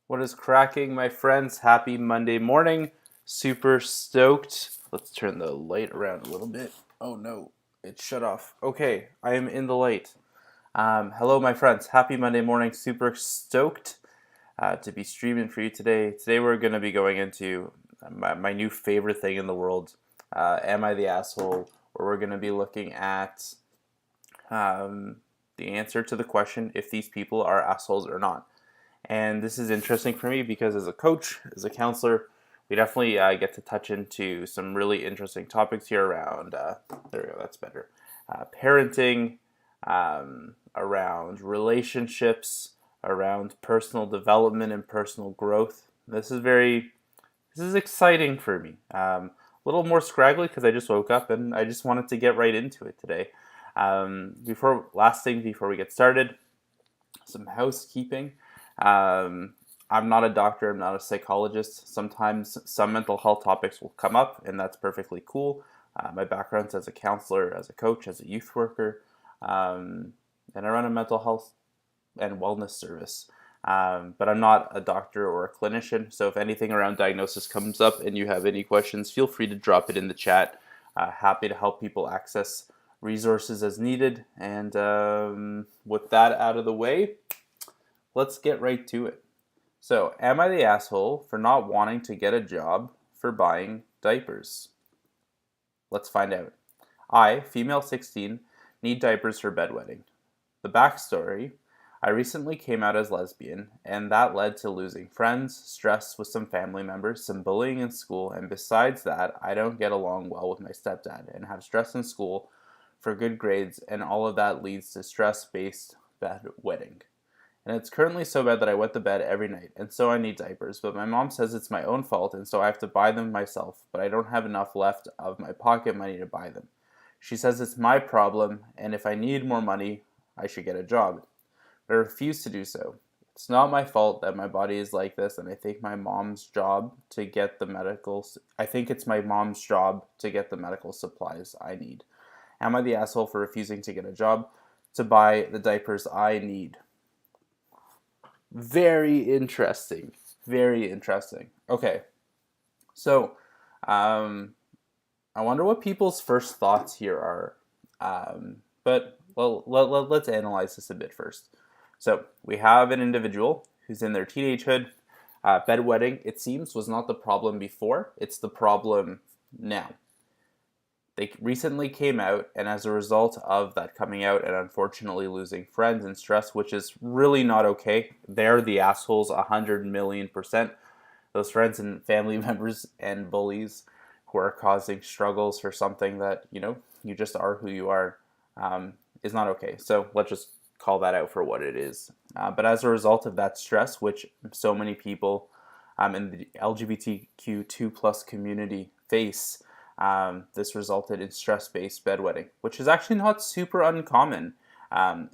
What is cracking, my friends? Happy Monday morning. Super stoked. Let's turn the light around a little bit. Oh no, it shut off. Okay, I am in the light. Hello, my friends. Happy Monday morning. Super stoked to be streaming for you today. Today, we're going to be going into my new favorite thing in the world, Am I the Asshole? Where we're going to be looking at the answer to the question if these people are assholes or not. And this is interesting for me because as a coach, as a counselor, we definitely get to touch into some really interesting topics here around, there we go, that's better, parenting, around relationships, around personal development and personal growth. This is exciting for me. A little more scraggly because I just woke up and I just wanted to get right into it today. Before we get started, some housekeeping. I'm not a doctor, I'm not a psychologist. Sometimes some mental health topics will come up, and that's perfectly cool. My background's as a counselor, as a coach, as a youth worker, and I run a mental health and wellness service. But I'm not a doctor or a clinician, so if anything around diagnosis comes up and you have any questions, feel free to drop it in the chat. Happy to help people access resources as needed. And with that out of the way, let's get right to it. So, am I the asshole for not wanting to get a job for buying diapers? Let's find out. I, female 16, need diapers for bedwetting. The backstory: I recently came out as lesbian, and that led to losing friends, stress with some family members, some bullying in school, and besides that, I don't get along well with my stepdad and have stress in school for good grades, and all of that leads to stress-based bedwetting. And it's currently so bad that I wet the bed every night, and so I need diapers. But my mom says it's my own fault, and so I have to buy them myself, but I don't have enough left of my pocket money to buy them. She says it's my problem, and if I need more money, I should get a job. But I refuse to do so. It's not my fault that my body is like this, and I think my mom's job to get the medical. I think it's my mom's job to get the medical supplies I need. Am I the asshole for refusing to get a job to buy the diapers I need? Very interesting. Very interesting. Okay. So, I wonder what people's first thoughts here are. Let's analyze this a bit first. So, we have an individual who's in their teenagehood. Bedwetting, it seems, was not the problem before. It's the problem now. They recently came out, and as a result of that coming out and unfortunately losing friends and stress, which is really not okay, they're the assholes 100 million percent. Those friends and family members and bullies who are causing struggles for something that, you just are who you are, is not okay. So let's just call that out for what it is. But as a result of that stress, which so many people in the LGBTQ2 plus community face, this resulted in stress-based bedwetting, which is actually not super uncommon,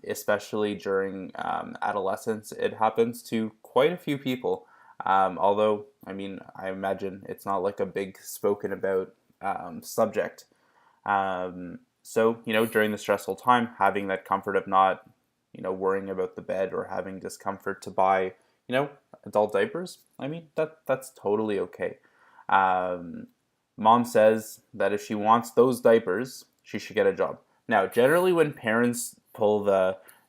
especially during adolescence. It happens to quite a few people, although, I imagine it's not like a big spoken about subject. So, during the stressful time, having that comfort of not, worrying about the bed or having discomfort to buy, adult diapers, that's totally okay. Mom says that if she wants those diapers, she should get a job. Now, generally when parents pull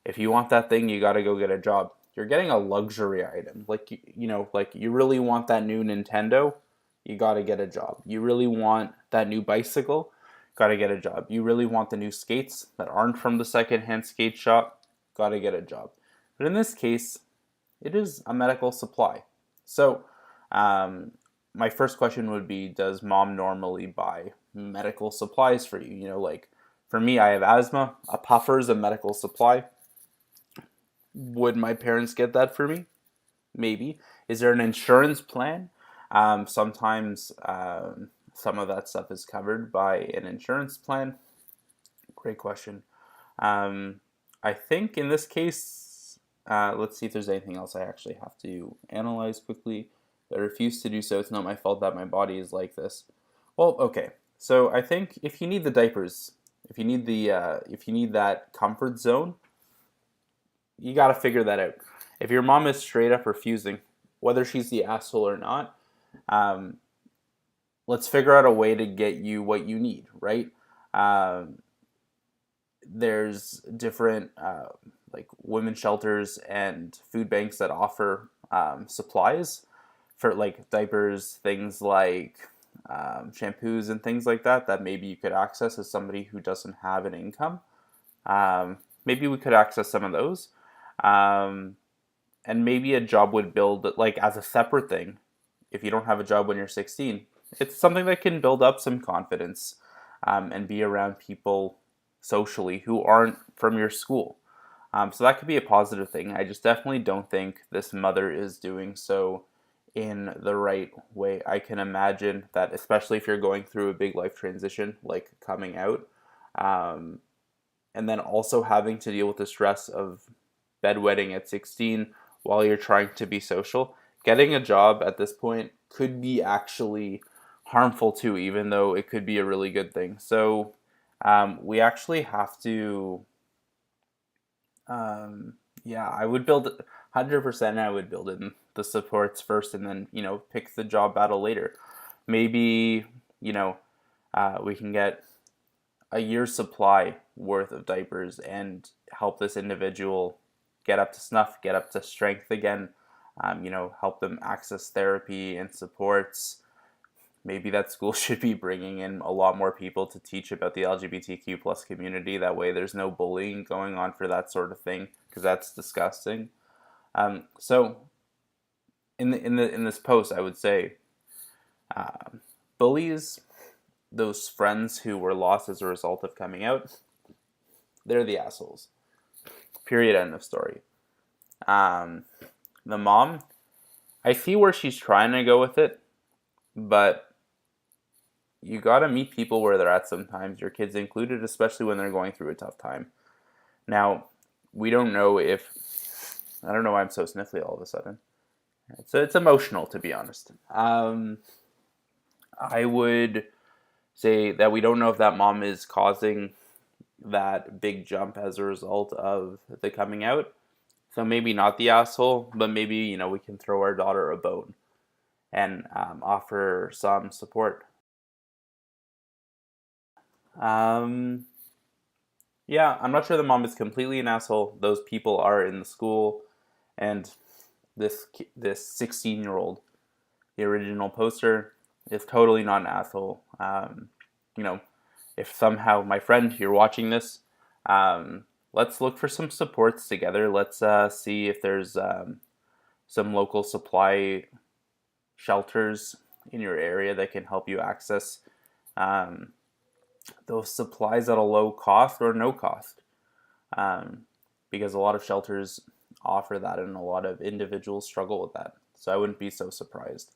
if you want that thing, you got to go get a job, you're getting a luxury item. Like you really want that new Nintendo, you got to get a job. You really want that new bicycle, got to get a job. You really want the new skates that aren't from the secondhand skate shop, got to get a job. But in this case, it is a medical supply. So, my first question would be, does mom normally buy medical supplies for you? Like for me, I have asthma. A puffer is a medical supply. Would my parents get that for me? Maybe. Is there an insurance plan? Sometimes some of that stuff is covered by an insurance plan. Great question. I think in this case, let's see if there's anything else I actually have to analyze quickly. I refuse to do so. It's not my fault that my body is like this. Well, okay. So I think if you need the diapers, if you need that comfort zone, you got to figure that out. If your mom is straight up refusing, whether she's the asshole or not, let's figure out a way to get you what you need, right? There's different like women's shelters and food banks that offer supplies for like diapers, things like shampoos and things like that, that maybe you could access as somebody who doesn't have an income. Maybe we could access some of those. And maybe a job would build, like as a separate thing, if you don't have a job when you're 16, it's something that can build up some confidence and be around people socially who aren't from your school. So that could be a positive thing. I just definitely don't think this mother is doing so in the right way. I can imagine that, especially if you're going through a big life transition, like coming out, and then also having to deal with the stress of bedwetting at 16 while you're trying to be social. Getting a job at this point could be actually harmful too, even though it could be a really good thing. So we actually have to, I would build 100%. I would build in the supports first, and then pick the job battle later. Maybe we can get a year's supply worth of diapers and help this individual get up to snuff, get up to strength again. Help them access therapy and supports. Maybe that school should be bringing in a lot more people to teach about the LGBTQ plus community. That way there's no bullying going on for that sort of thing, because that's disgusting. So in this post, I would say bullies, those friends who were lost as a result of coming out, they're the assholes. Period. End of story. The mom, I see where she's trying to go with it, but you gotta meet people where they're at sometimes, your kids included, especially when they're going through a tough time. Now, we don't know if, I don't know why I'm so sniffly all of a sudden. It's emotional, to be honest. I would say that we don't know if that mom is causing that big jump as a result of the coming out. So maybe not the asshole, but maybe, we can throw our daughter a bone and offer some support. I'm not sure the mom is completely an asshole. Those people are in the school, and this 16-year-old, the original poster, is totally not an asshole. If somehow, my friend, you're watching this, let's look for some supports together. Let's see if there's some local supply shelters in your area that can help you access those supplies at a low cost or no cost, because a lot of shelters offer that and a lot of individuals struggle with that. So I wouldn't be so surprised.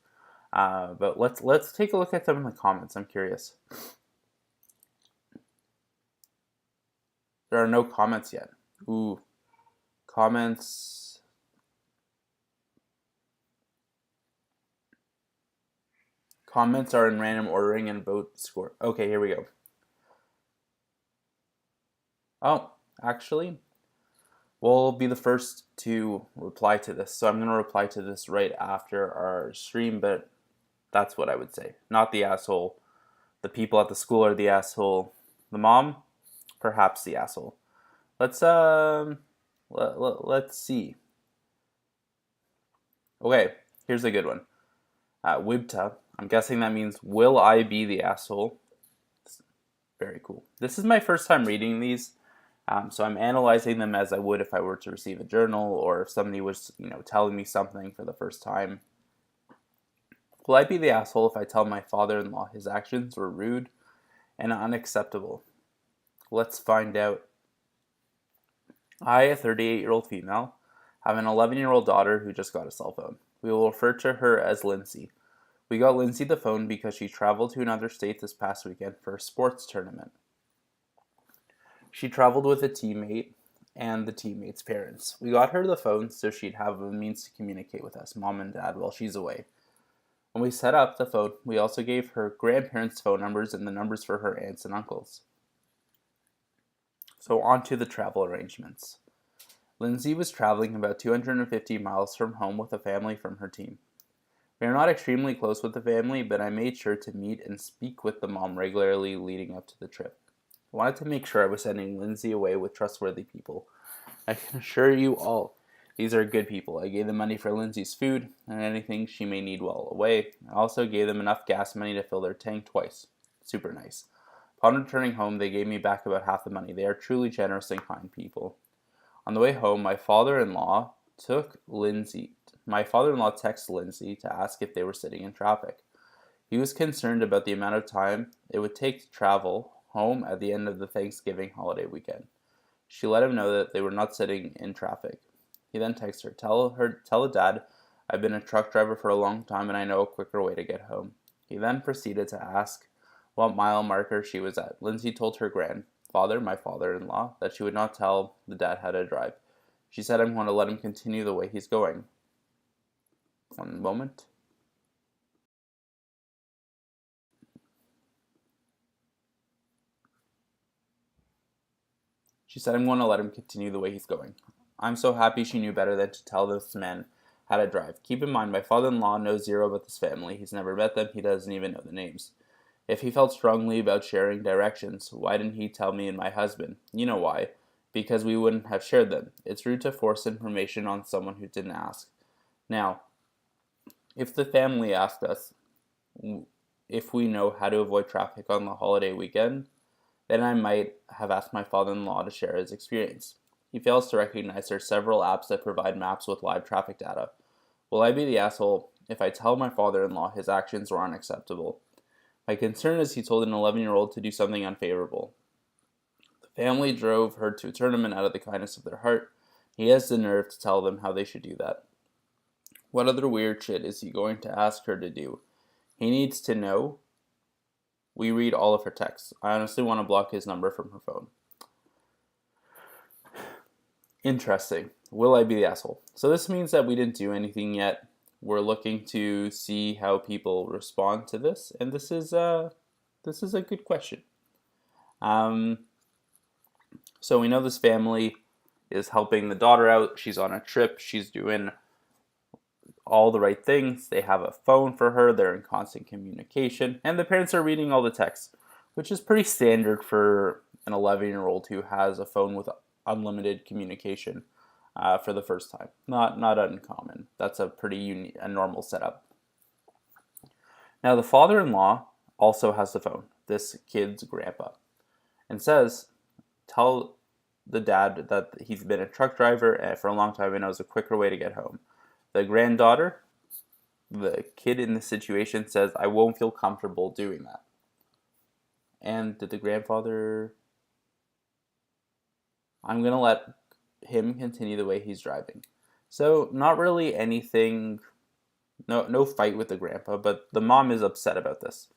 But let's take a look at some of the comments. I'm curious. There are no comments yet. Ooh, comments. Comments are in random ordering and vote score. Okay, here we go. Oh, actually, we'll be the first to reply to this. So I'm going to reply to this right after our stream, but that's what I would say. Not the asshole. The people at the school are the asshole. The mom, perhaps the asshole. Let's see. Okay, here's a good one. Wibta. I'm guessing that means, will I be the asshole? Very cool. This is my first time reading these. So I'm analyzing them as I would if I were to receive a journal, or if somebody was, telling me something for the first time. Will I be the asshole if I tell my father-in-law his actions were rude and unacceptable? Let's find out. I, a 38-year-old female, have an 11-year-old daughter who just got a cell phone. We will refer to her as Lindsay. We got Lindsay the phone because she traveled to another state this past weekend for a sports tournament. She traveled with a teammate and the teammate's parents. We got her the phone so she'd have a means to communicate with us, mom and dad, while she's away. When we set up the phone, we also gave her grandparents' phone numbers and the numbers for her aunts and uncles. So on to the travel arrangements. Lindsay was traveling about 250 miles from home with a family from her team. We are not extremely close with the family, but I made sure to meet and speak with the mom regularly leading up to the trip. I wanted to make sure I was sending Lindsay away with trustworthy people. I can assure you all, these are good people. I gave them money for Lindsay's food and anything she may need while away. I also gave them enough gas money to fill their tank twice. Super nice. Upon returning home, they gave me back about half the money. They are truly generous and kind people. On the way home, my father-in-law texted Lindsay to ask if they were sitting in traffic. He was concerned about the amount of time it would take to travel home at the end of the Thanksgiving holiday weekend. She let him know that they were not sitting in traffic. He then texted her, tell the dad, I've been a truck driver for a long time and I know a quicker way to get home. He then proceeded to ask what mile marker she was at. Lindsay told her grandfather, my father-in-law, that she would not tell the dad how to drive. She said, I'm going to let him continue the way he's going. One moment. She said, I'm going to let him continue the way he's going. I'm so happy she knew better than to tell this man how to drive. Keep in mind, my father-in-law knows zero about this family. He's never met them. He doesn't even know the names. If he felt strongly about sharing directions, why didn't he tell me and my husband? You know why. Because we wouldn't have shared them. It's rude to force information on someone who didn't ask. Now, if the family asked us if we know how to avoid traffic on the holiday weekend, then I might have asked my father-in-law to share his experience. He fails to recognize there are several apps that provide maps with live traffic data. Will I be the asshole if I tell my father-in-law his actions were unacceptable? My concern is he told an 11-year-old to do something unfavorable. The family drove her to a tournament out of the kindness of their heart. He has the nerve to tell them how they should do that. What other weird shit is he going to ask her to do? He needs to know. We read all of her texts. I honestly want to block his number from her phone. Interesting. Will I be the asshole? So this means that we didn't do anything yet. We're looking to see how people respond to this, and this is a good question. So we know this family is helping the daughter out. She's on a trip. She's doing all the right things. They have a phone for her. They're in constant communication, and the parents are reading all the texts, which is pretty standard for an 11-year-old who has a phone with unlimited communication. For the first time. Not uncommon. That's a pretty a normal setup. Now the father-in-law also has the phone, this kid's grandpa, and says, tell the dad that he's been a truck driver for a long time and knows a quicker way to get home. The granddaughter, the kid in the situation, says, I won't feel comfortable doing that. And did the grandfather... I'm going to let him continue the way he's driving. So not really anything, no fight with the grandpa, but the mom is upset about this.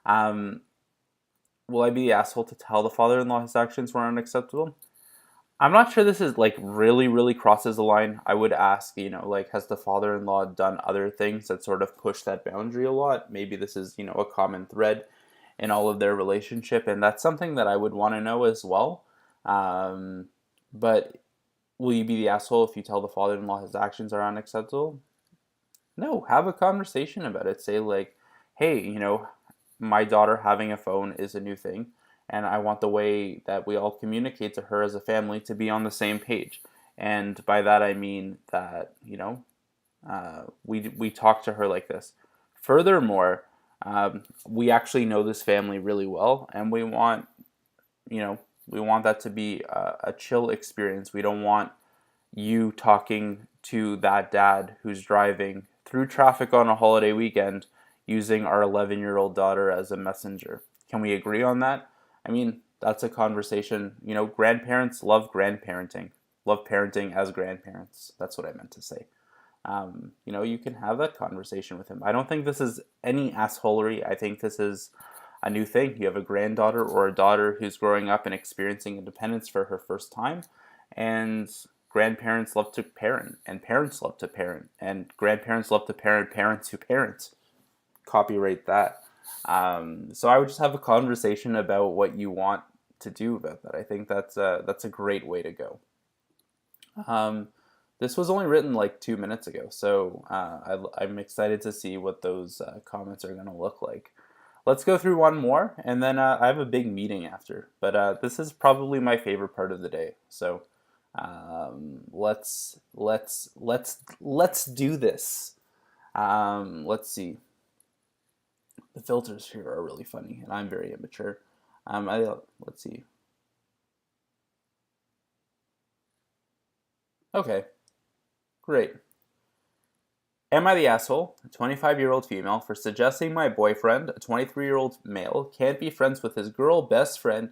Will I be the asshole to tell the father-in-law his actions were unacceptable? I'm not sure this is like really crosses the line. I would ask, has the father-in-law done other things that sort of push that boundary a lot? Maybe this is, a common thread in all of their relationship, and that's something that I would want to know as well. But will you be the asshole if you tell the father-in-law his actions are unacceptable? No, have a conversation about it. Say like, hey, my daughter having a phone is a new thing, and I want the way that we all communicate to her as a family to be on the same page. And by that I mean that, we talk to her like this. Furthermore, we actually know this family really well, and we want that to be a chill experience. We don't want you talking to that dad who's driving through traffic on a holiday weekend using our 11-year-old daughter as a messenger. Can we agree on that? I mean, that's a conversation. Grandparents love grandparenting. Love parenting as grandparents. That's what I meant to say. You can have that conversation with him. I don't think this is any assholery. I think this is a new thing. You have a granddaughter or a daughter who's growing up and experiencing independence for her first time, and grandparents love to parent, and parents love to parent, and grandparents love to parent parents who parent. Copyright that. So I would just have a conversation about what you want to do about that. I think that's a great way to go. Um, this was only written like 2 minutes ago, so I'm excited to see what those comments are going to look like. Let's go through one more, and then I have a big meeting after. But this is probably my favorite part of the day. So let's do this. Let's see. The filters here are really funny, and I'm very immature. Let's see. Okay, great. Am I the asshole, a 25-year-old female, for suggesting my boyfriend, a 23-year-old male, can't be friends with his girl best friend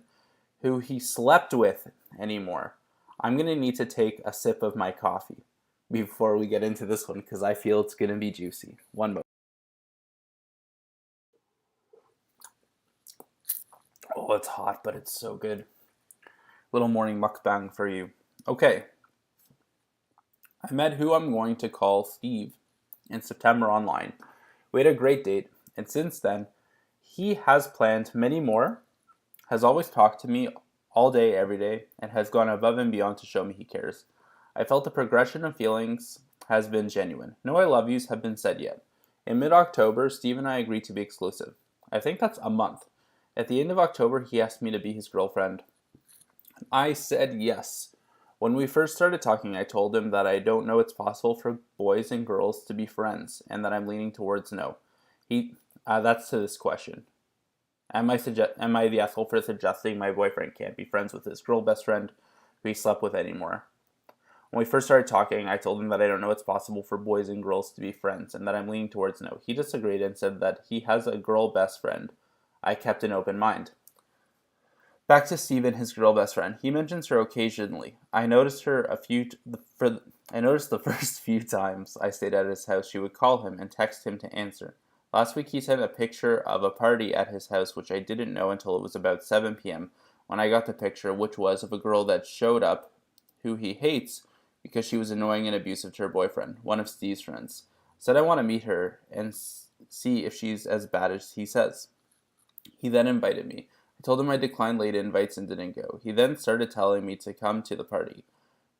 who he slept with anymore? I'm going to need to take a sip of my coffee before we get into this one because I feel it's going to be juicy. One moment. Oh, it's hot, but it's so good. Little morning mukbang for you. Okay. I met who I'm going to call Steve in September online. We had a great date, and since then, he has planned many more, has always talked to me all day, every day, and has gone above and beyond to show me he cares. I felt the progression of feelings has been genuine. No I love yous have been said yet. In mid-October, Steve and I agreed to be exclusive. I think that's a month. At the end of October, he asked me to be his girlfriend. I said yes. When we first started talking, I told him that I don't know it's possible for boys and girls to be friends, and that I'm leaning towards no. That's to this question. Am I the asshole for suggesting my boyfriend can't be friends with his girl best friend who he slept with anymore? When we first started talking, I told him that I don't know it's possible for boys and girls to be friends, and that I'm leaning towards no. He disagreed and said that he has a girl best friend. I kept an open mind. Back to Steve and his girl best friend. He mentions her occasionally. I noticed the first few times I stayed at his house, she would call him and text him to answer. Last week he sent a picture of a party at his house, which I didn't know until it was about 7 p.m. when I got the picture, which was of a girl that showed up who he hates because she was annoying and abusive to her boyfriend, one of Steve's friends. Said I want to meet her and see if she's as bad as he says. He then invited me. I told him I declined late invites and didn't go. He then started telling me to come to the party,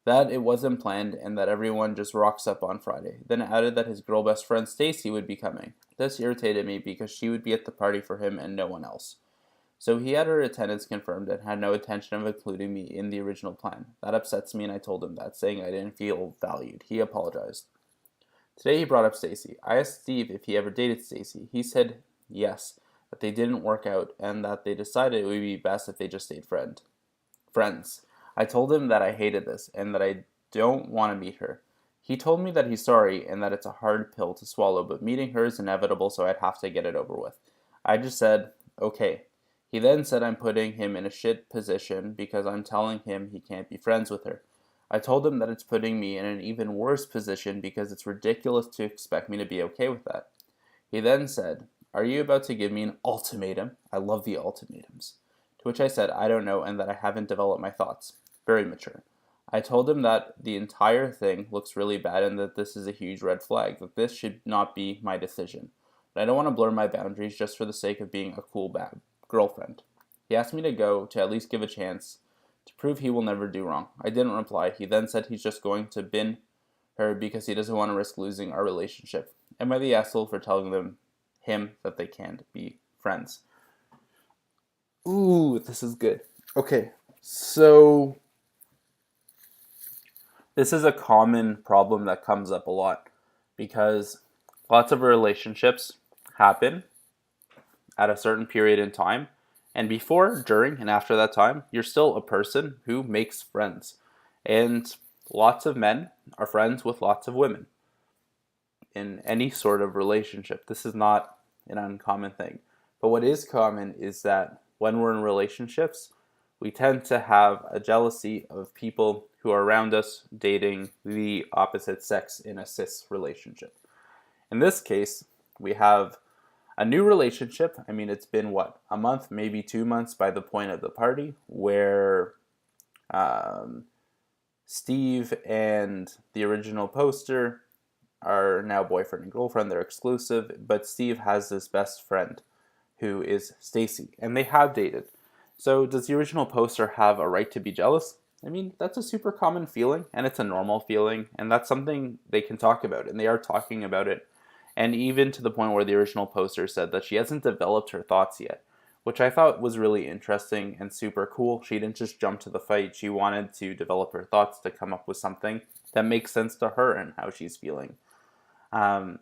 that it wasn't planned and that everyone just rocks up on Friday. Then added that his girl best friend Stacy would be coming. This irritated me because she would be at the party for him and no one else. So he had her attendance confirmed and had no intention of including me in the original plan. That upsets me and I told him that, saying I didn't feel valued. He apologized. Today he brought up Stacy. I asked Steve if he ever dated Stacy. He said yes, that they didn't work out and that they decided it would be best if they just stayed friends. I told him that I hated this and that I don't want to meet her. He told me that he's sorry and that it's a hard pill to swallow, but meeting her is inevitable, so I'd have to get it over with. I just said, okay. He then said I'm putting him in a shit position because I'm telling him he can't be friends with her. I told him that it's putting me in an even worse position because it's ridiculous to expect me to be okay with that. He then said, are you about to give me an ultimatum? I love the ultimatums. To which I said, I don't know, and that I haven't developed my thoughts. Very mature. I told him that the entire thing looks really bad and that this is a huge red flag, that this should not be my decision. But I don't want to blur my boundaries just for the sake of being a cool bad girlfriend. He asked me to go to at least give a chance to prove he will never do wrong. I didn't reply. He then said he's just going to bin her because he doesn't want to risk losing our relationship. Am I the asshole for telling him that they can't be friends? Ooh, this is good. Okay, so this is a common problem that comes up a lot because lots of relationships happen at a certain period in time, and before, during, and after that time, you're still a person who makes friends. And lots of men are friends with lots of women in any sort of relationship. This is not an uncommon thing. But what is common is that when we're in relationships, we tend to have a jealousy of people who are around us dating the opposite sex in a cis relationship. In this case, we have a new relationship. I mean, it's been a month, maybe 2 months by the point of the party, where Steve and the original poster are now boyfriend and girlfriend. They're exclusive, but Steve has this best friend who is Stacy, and they have dated. So does the original poster have a right to be jealous? I mean, that's a super common feeling, and it's a normal feeling, and that's something they can talk about, and they are talking about it. And even to the point where the original poster said that she hasn't developed her thoughts yet, which I thought was really interesting and super cool. She didn't just jump to the fight, she wanted to develop her thoughts to come up with something that makes sense to her and how she's feeling. Um,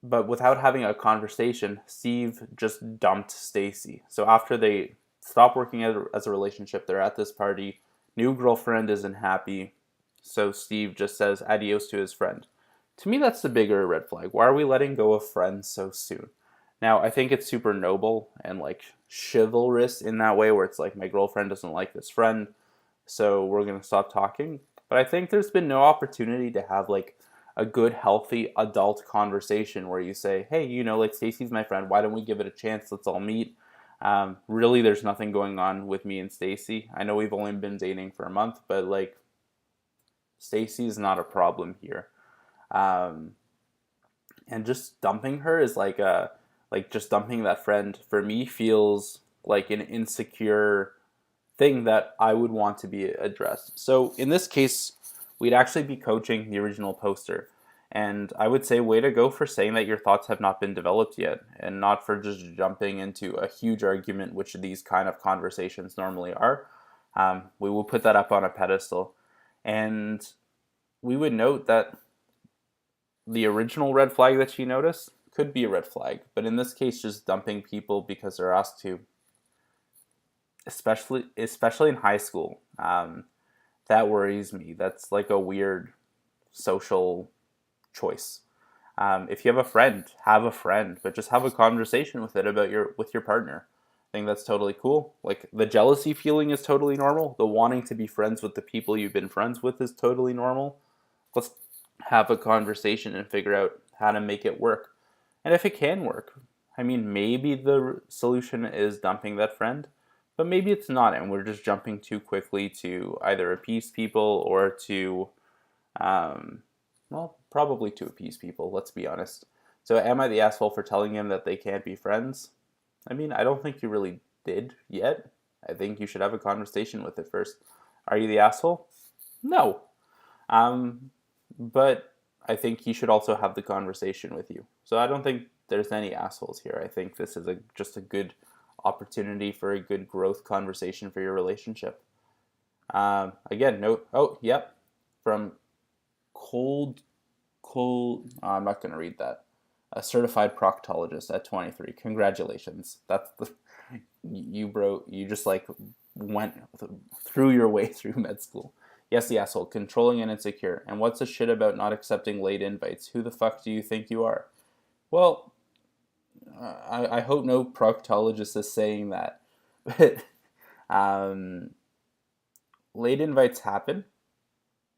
but without having a conversation, Steve just dumped Stacy. So after they stop working as a relationship, they're at this party. New girlfriend isn't happy, so Steve just says adios to his friend. To me, that's the bigger red flag. Why are we letting go of friends so soon? Now, I think it's super noble and like chivalrous in that way, where it's like my girlfriend doesn't like this friend, so we're gonna stop talking. But I think there's been no opportunity to have like a good, healthy adult conversation where you say, hey, like Stacy's my friend. Why don't we give it a chance? Let's all meet. Really, there's nothing going on with me and Stacy. I know we've only been dating for a month, but like Stacy's not a problem here. Um, and just dumping her is like just dumping that friend for me feels like an insecure thing that I would want to be addressed. So in this case, we'd actually be coaching the original poster. And I would say, way to go for saying that your thoughts have not been developed yet, and not for just jumping into a huge argument, which these kind of conversations normally are. We will put that up on a pedestal. And we would note that the original red flag that she noticed could be a red flag. But in this case, just dumping people because they're asked to, especially in high school, that worries me. That's like a weird social choice. If you have a friend, but just have a conversation with it about your partner. I think that's totally cool. Like, the jealousy feeling is totally normal. The wanting to be friends with the people you've been friends with is totally normal. Let's have a conversation and figure out how to make it work. And if it can work, I mean, maybe the solution is dumping that friend, but maybe it's not, and we're just jumping too quickly to either appease people or to, probably to appease people, let's be honest. So am I the asshole for telling him that they can't be friends? I mean, I don't think you really did yet. I think you should have a conversation with it first. Are you the asshole? No. But I think he should also have the conversation with you. So I don't think there's any assholes here. I think this is just a good opportunity for a good growth conversation for your relationship. Again, note. Oh, yep. From cold. I'm not going to read that. A certified proctologist at 23. Congratulations. That's the you just like went through your way through med school. Yes, the asshole, controlling and insecure. And what's the shit about not accepting late invites? Who the fuck do you think you are? Well, I hope no proctologist is saying that. But late invites happen,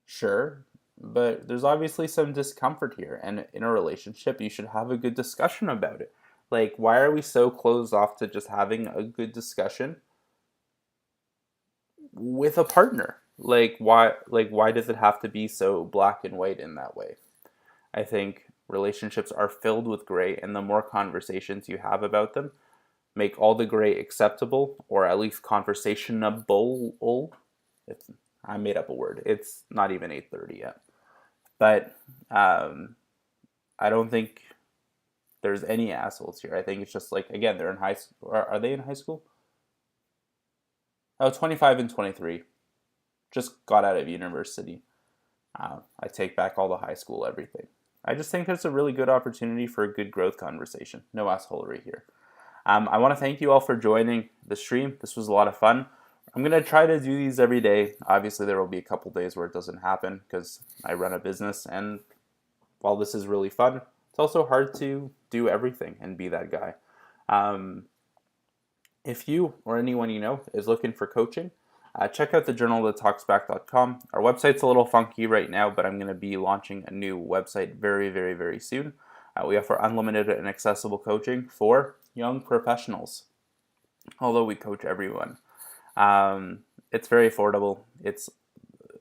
sure, but there's obviously some discomfort here. And in a relationship, you should have a good discussion about it. Like, why are we so closed off to just having a good discussion with a partner? Why does it have to be so black and white in that way? I think relationships are filled with gray, and the more conversations you have about them, make all the gray acceptable, or at least conversationable. I made up a word. It's not even 8:30 yet. But I don't think there's any assholes here. I think it's just like, again, they're in high school. Are they in high school? Oh, 25 and 23. Just got out of university. I take back all the high school everything. I just think there's a really good opportunity for a good growth conversation. No assholery here. I want to thank you all for joining the stream. This was a lot of fun. I'm going to try to do these every day. Obviously, there will be a couple days where it doesn't happen because I run a business. And while this is really fun, it's also hard to do everything and be that guy. If you or anyone you know is looking for coaching, check out thejournalthattalksback.com. Our website's a little funky right now, but I'm going to be launching a new website very, very, very soon. We offer unlimited and accessible coaching for young professionals, although we coach everyone. It's very affordable. It's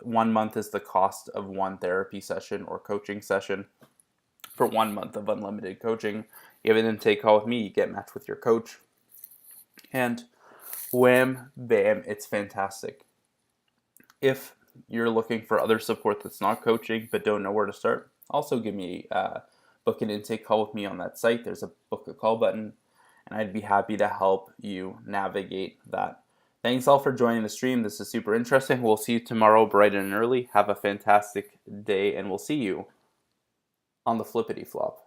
1 month is the cost of one therapy session or coaching session. For 1 month of unlimited coaching, you have an intake call with me, you get matched with your coach, and wham, bam, it's fantastic. If you're looking for other support that's not coaching but don't know where to start, also give me book an intake call with me on that site. There's a book a call button, and I'd be happy to help you navigate that. Thanks all for joining the stream. This is super interesting. We'll see you tomorrow bright and early. Have a fantastic day, and we'll see you on the flippity flop.